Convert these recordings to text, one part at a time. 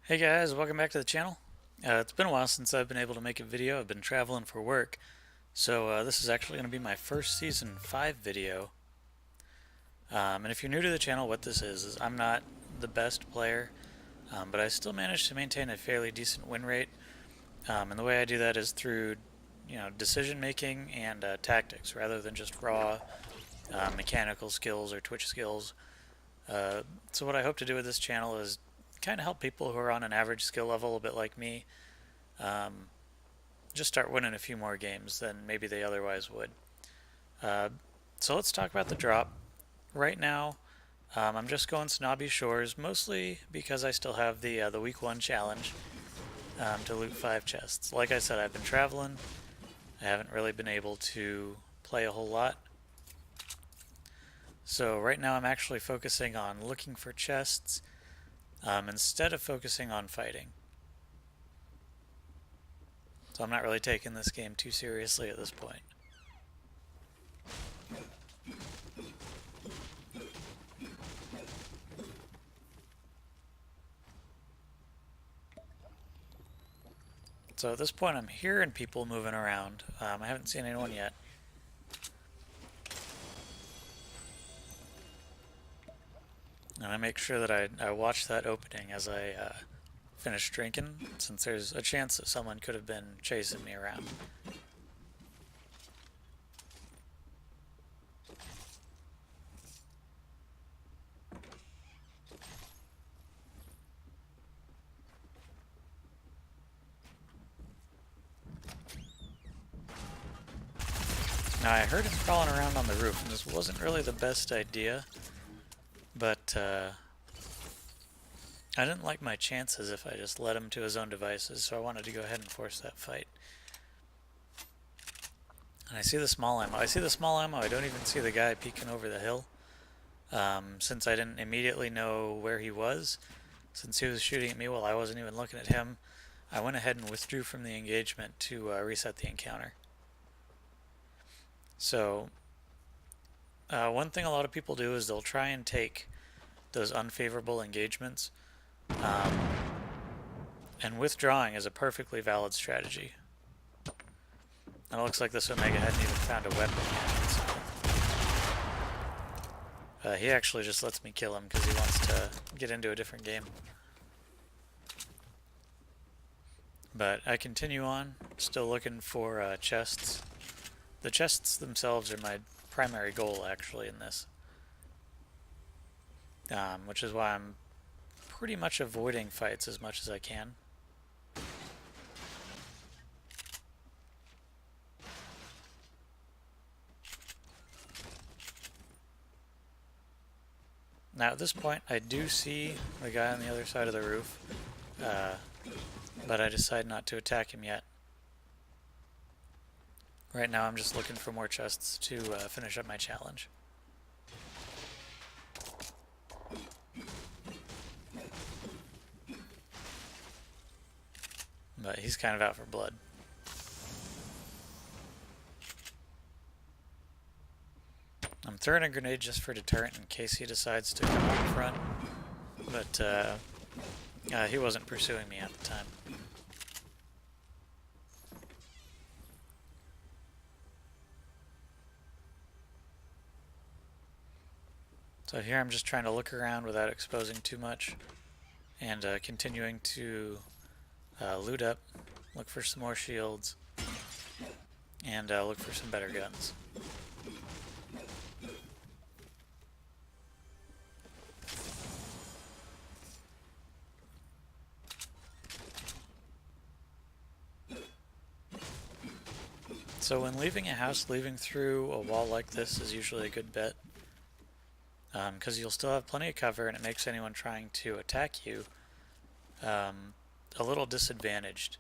Hey guys, welcome back to the channel. It's been a while since I've been able to make a video. I've been traveling for work, so this is actually going to be my first Season 5 video. And if you're new to the channel, what this is I'm not the best player, but I still manage to maintain a fairly decent win rate. And the way I do that is through decision making and tactics rather than just raw mechanical skills or Twitch skills. So what I hope to do with this channel is kind of help people who are on an average skill level, a bit like me, um, just start winning a few more games than maybe they otherwise would. Uh, so let's talk about the drop. Right now, I'm just going Snobby Shores, mostly because I still have the week 1 challenge to loot 5 chests. Like I said, I've been traveling. I haven't really been able to play a whole lot. So right now I'm actually focusing on looking for chests instead of focusing on fighting. So I'm not really taking this game too seriously at this point. So at this point I'm hearing people moving around. I haven't seen anyone yet. And I make sure that I watch that opening as I finish drinking, since there's a chance that someone could have been chasing me around. Now I heard him crawling around on the roof, and this wasn't really the best idea, but I didn't like my chances if I just led him to his own devices, so I wanted to go ahead and force that fight. And I see the small ammo. I don't even see the guy peeking over the hill. Since I didn't immediately know where he was, since he was shooting at me while I wasn't even looking at him, I went ahead and withdrew from the engagement to reset the encounter. So, one thing a lot of people do is they'll try and take those unfavorable engagements, um, and withdrawing is a perfectly valid strategy. And it looks like this Omega hadn't even found a weapon yet, so he actually just lets me kill him because he wants to get into a different game. But I continue on, still looking for chests. The chests themselves are my primary goal, actually, in this. Which is why I'm pretty much avoiding fights as much as I can. Now at this point I do see the guy on the other side of the roof, but I decide not to attack him yet. Right now I'm just looking for more chests to finish up my challenge. But he's kind of out for blood. I'm throwing a grenade just for deterrent in case he decides to come up front, but he wasn't pursuing me at the time. So here I'm just trying to look around without exposing too much, and continuing to loot up, look for some more shields, and look for some better guns. So when leaving a house, leaving through a wall like this is usually a good bet, because you'll still have plenty of cover and it makes anyone trying to attack you a little disadvantaged.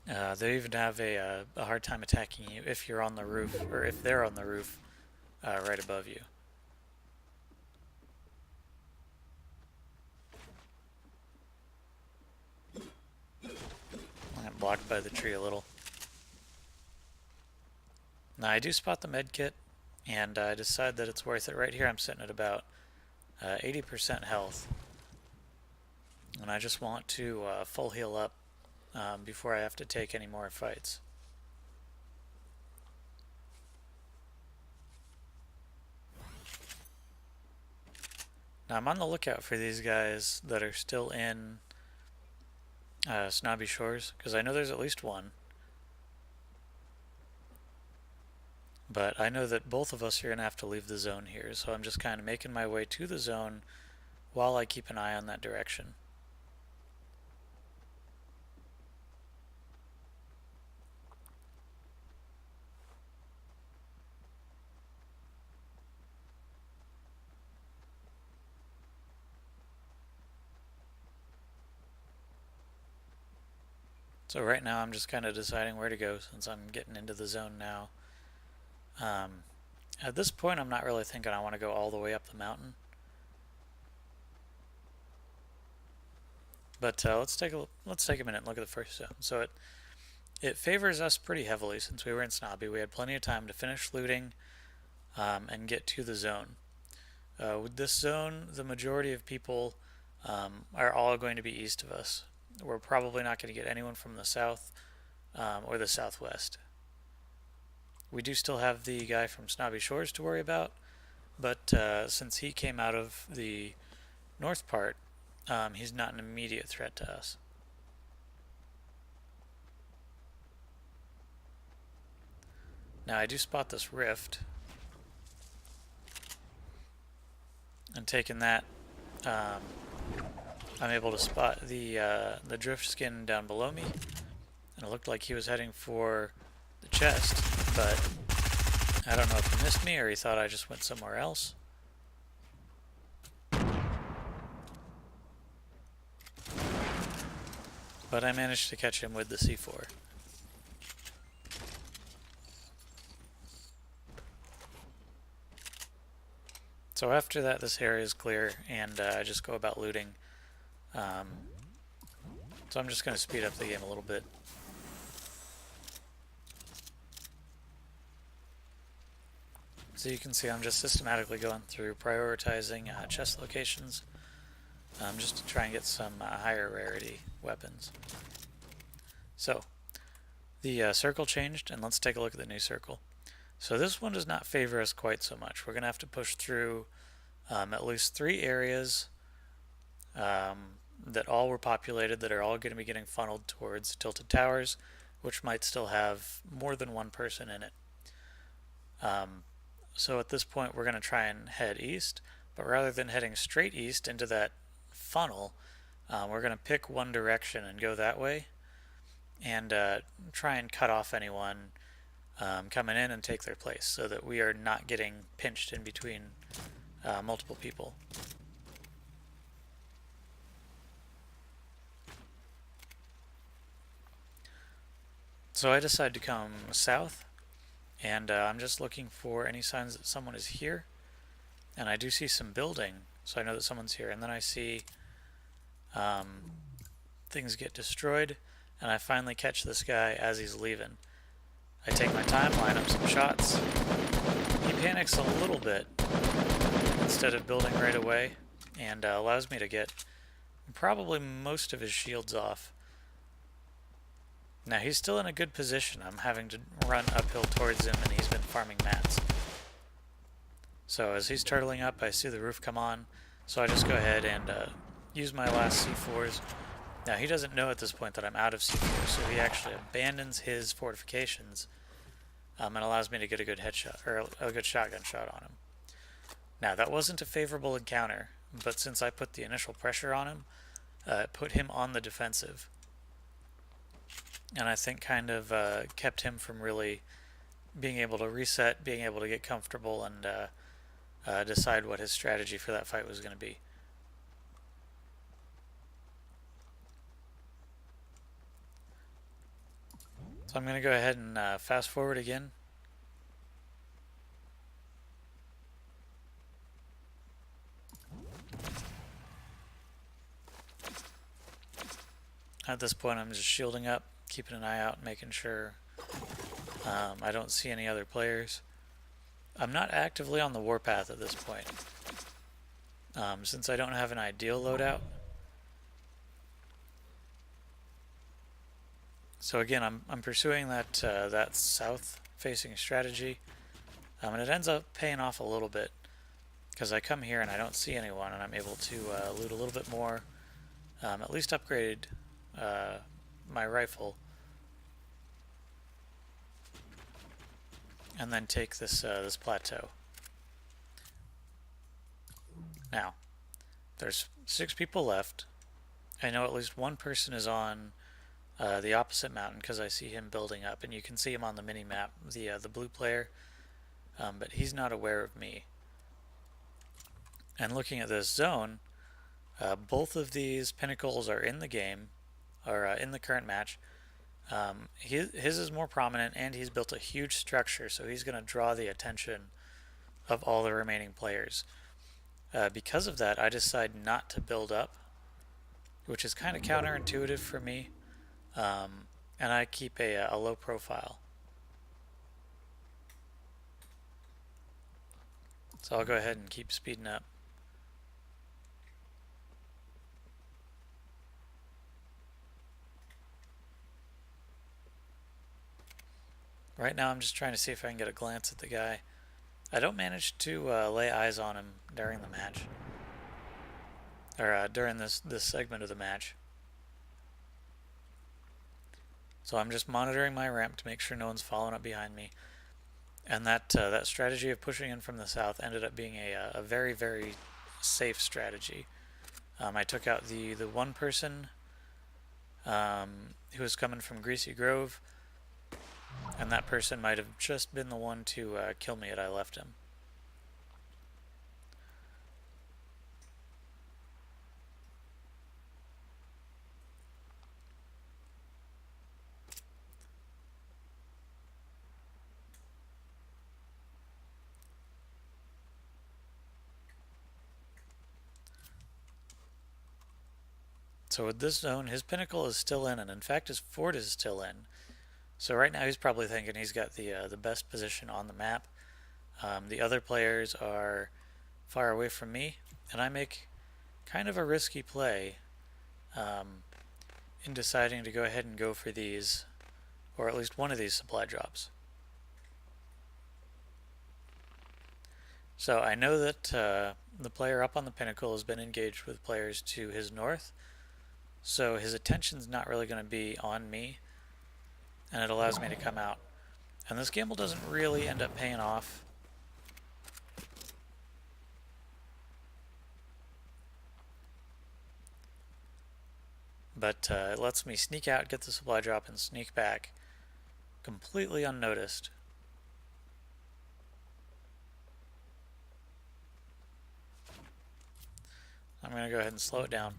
They even have a hard time attacking you if you're on the roof, or if they're on the roof right above you. I'm blocked by the tree a little. Now I do spot the med kit, and I decide that it's worth it. Right here I'm sitting at about 80% health. and I just want to full heal up before I have to take any more fights. Now I'm on the lookout for these guys that are still in Snobby Shores, because I know there's at least one. But I know that both of us are going to have to leave the zone here, so I'm just kind of making my way to the zone while I keep an eye on that direction. So right now I'm just kind of deciding where to go since I'm getting into the zone now. At this point I'm not really thinking I want to go all the way up the mountain. But let's take a minute and look at the first zone. So it favors us pretty heavily since we were in Snobby. We had plenty of time to finish looting and get to the zone. With this zone, the majority of people are all going to be east of us. We're probably not going to get anyone from the south or the southwest. We do still have the guy from Snobby Shores to worry about, but since he came out of the north part, he's not an immediate threat to us. Now I do spot this rift, and taking that, I'm able to spot the drift skin down below me, and it looked like he was heading for the chest, but I don't know if he missed me or he thought I just went somewhere else. But I managed to catch him with the C4. So after that, this area is clear, and I just go about looting. So I'm just going to speed up the game a little bit. So you can see I'm just systematically going through prioritizing chest locations just to try and get some higher rarity weapons. So the circle changed, and let's take a look at the new circle. So this one does not favor us quite so much. We're going to have to push through at least 3 areas that all were populated, that are all going to be getting funneled towards Tilted Towers, which might still have more than one person in it. So at this point we're going to try and head east, but rather than heading straight east into that funnel, we're going to pick one direction and go that way, and try and cut off anyone coming in and take their place, so that we are not getting pinched in between multiple people. So I decide to come south, and I'm just looking for any signs that someone is here, and I do see some building, so I know that someone's here, and then I see things get destroyed, and I finally catch this guy as he's leaving. I take my time, line up some shots. He panics a little bit instead of building right away, and allows me to get probably most of his shields off. Now he's still in a good position. I'm having to run uphill towards him, and he's been farming mats. So as he's turtling up, I see the roof come on, so I just go ahead and use my last C4s. Now he doesn't know at this point that I'm out of C4s, so he actually abandons his fortifications and allows me to get a good headshot, or a good shotgun shot on him. Now that wasn't a favorable encounter, but since I put the initial pressure on him, it put him on the defensive. And I think kind of kept him from really being able to reset, being able to get comfortable, and decide what his strategy for that fight was going to be. So I'm going to go ahead and fast forward again. At this point I'm just shielding up, keeping an eye out, making sure I don't see any other players. I'm not actively on the warpath at this point. Since I don't have an ideal loadout, So again, I'm pursuing that south-facing strategy, and it ends up paying off a little bit because I come here and I don't see anyone, and I'm able to loot a little bit more, at least upgrade uh, my rifle, and then take this plateau. Now, there's 6 people left. I know at least one person is on the opposite mountain because I see him building up, and you can see him on the mini map, the blue player, but he's not aware of me. And looking at this zone, both of these pinnacles are in the game, or in the current match. His is more prominent, and he's built a huge structure, so he's going to draw the attention of all the remaining players. Because of that, I decide not to build up, which is kind of counterintuitive for me, and I keep a low profile. So I'll go ahead and keep speeding up. Right now I'm just trying to see if I can get a glance at the guy. I don't manage to lay eyes on him during the match, or during this segment of the match. So I'm just monitoring my ramp to make sure no one's following up behind me. And that strategy of pushing in from the south ended up being a very, very safe strategy. I took out the one person who was coming from Greasy Grove, and that person might have just been the one to kill me had I left him. So with this zone, his pinnacle is still in, and in fact his fort is still in. So right now he's probably thinking he's got the best position on the map. The other players are far away from me, and I make kind of a risky play in deciding to go ahead and go for these, or at least one of these supply drops. So I know that the player up on the pinnacle has been engaged with players to his north, so his attention's not really going to be on me, and it allows me to come out. And this gamble doesn't really end up paying off. But it lets me sneak out, get the supply drop, and sneak back completely unnoticed. I'm going to go ahead and slow it down.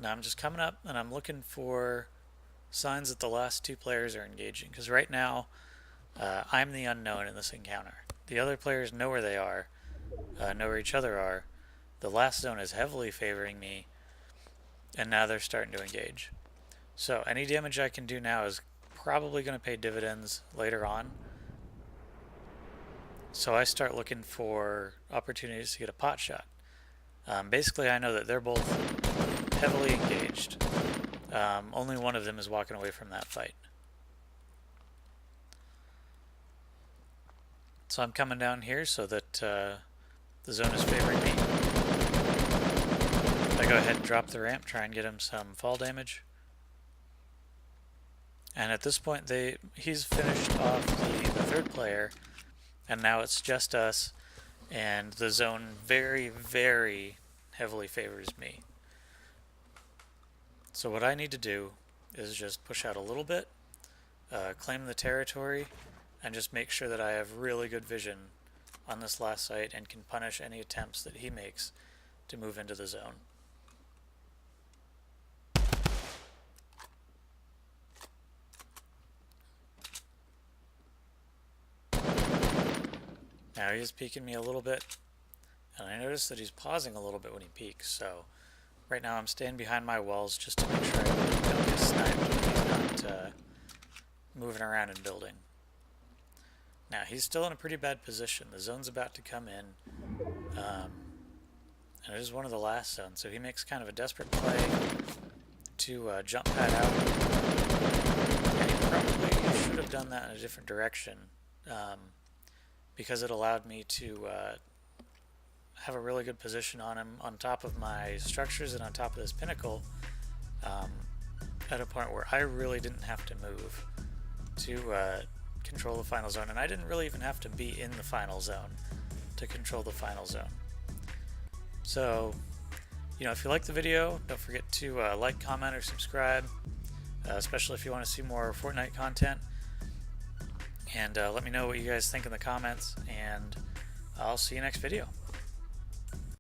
Now I'm just coming up and I'm looking for signs that the last 2 players are engaging, because right now I'm the unknown in this encounter. The other players know where they are, know where each other are. The last zone is heavily favoring me, and now they're starting to engage. So any damage I can do now is probably going to pay dividends later on. So I start looking for opportunities to get a pot shot. Basically, I know that they're both heavily engaged. Only one of them is walking away from that fight. So I'm coming down here so that the zone is favoring me. I go ahead and drop the ramp, try and get him some fall damage. And at this point, he's finished off the 3rd player, and now it's just us, and the zone very, very heavily favors me. So what I need to do is just push out a little bit, claim the territory, and just make sure that I have really good vision on this last site and can punish any attempts that he makes to move into the zone. Now he's peeking me a little bit, and I notice that he's pausing a little bit when he peeks, so right now I'm staying behind my walls just to make sure I don't get sniped when he's not moving around and building. Now he's still in a pretty bad position. The zone's about to come in, and it is one of the last zones. So he makes kind of a desperate play to jump pad out, and he probably should have done that in a different direction, because it allowed me to have a really good position on him on top of my structures and on top of this pinnacle, at a point where I really didn't have to move to control the final zone, and I didn't really even have to be in the final zone to control the final zone. So, if you like the video, don't forget to like, comment, or subscribe, especially if you want to see more Fortnite content. And let me know what you guys think in the comments, and I'll see you next video.